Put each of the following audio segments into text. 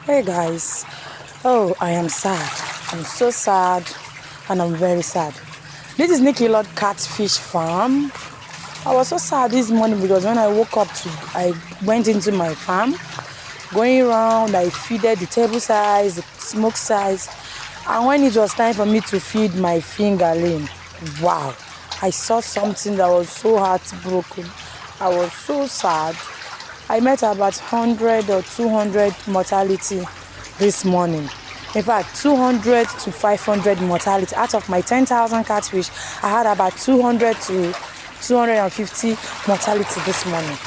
Hey guys, oh, I am sad. I'm so sad and I'm very sad. This is Nicky Lord Catfish Farm. I was so sad this morning because when I woke up, I went into my farm, going around, I feeded the table size, the smoke size, and when it was time for me to feed my fingerling, wow, I saw something that was so heartbroken. I was so sad. I met about 100 or 200 mortality this morning. In fact, 200 to 500 mortality. Out of my 10,000 catfish, I had about 200 to 250 mortality this morning.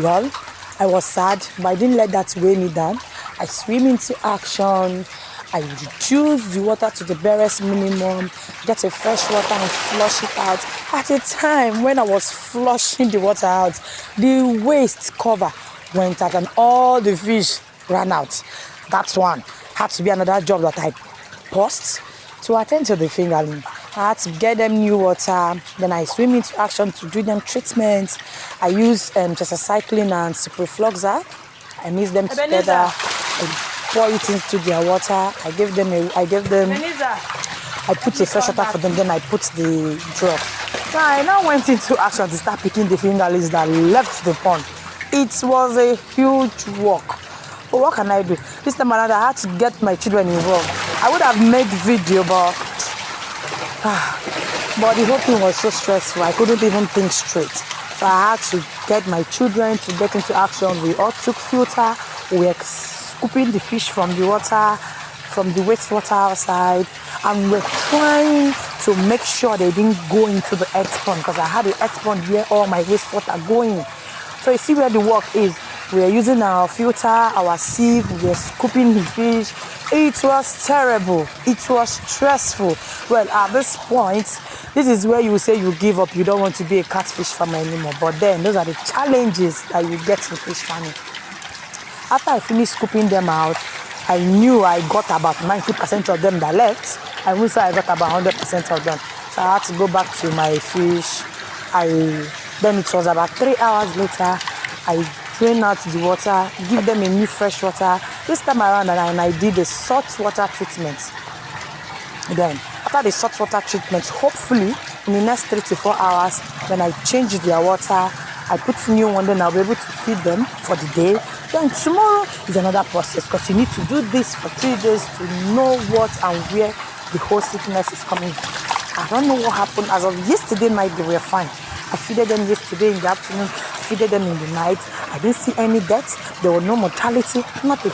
Well, I was sad, but I didn't let that weigh me down. I swim into action. I reduce the water to the barest minimum, get a fresh water and flush it out. At a time when I was flushing the water out, the waste cover went out and all the fish ran out. That one had to be another job that I paused to attend to the fingerling. I had to get them new water. Then I swim into action to do them treatments. I use tetracycline and ciprofloxacin. I mix them together. Pour it into their water. I put a fresh water for them, then I put the drug. So I now went into action to start picking the fingerlings that left the pond. It was a huge work. But what can I do? This time around I had to get my children involved. I would have made video, but the whole thing was so stressful. I couldn't even think straight. So I had to get my children to get into action. We all took filter. We were scooping the fish from the water, from the wastewater outside, and we're trying to make sure they didn't go into the earth pond, because I had the earth pond where all my wastewater going. So you see where the work is. We are using our filter, our sieve, we are scooping the fish. It was terrible. It was stressful. Well, at this point, this is where you say you give up. You don't want to be a catfish farmer anymore. But then, those are the challenges that you get in fish farming. After I finished scooping them out, I knew I got about 90% of them that left. I would say I got about 100% of them. So I had to go back to my fish. Then it was about 3 hours later, I drain out the water, give them a new fresh water. This time around, and I did a salt water treatment. Then, after the salt water treatment, hopefully in the next 3 to 4 hours, then I change their water. I put new one, then I'll be able to feed them for the day. Then tomorrow is another process, because you need to do this for 3 days to know what and where the whole sickness is coming from. I don't know what happened. As of yesterday night, they were fine. I feeded them yesterday in the afternoon. I feeded them in the night. I didn't see any deaths. There was no mortality, nothing.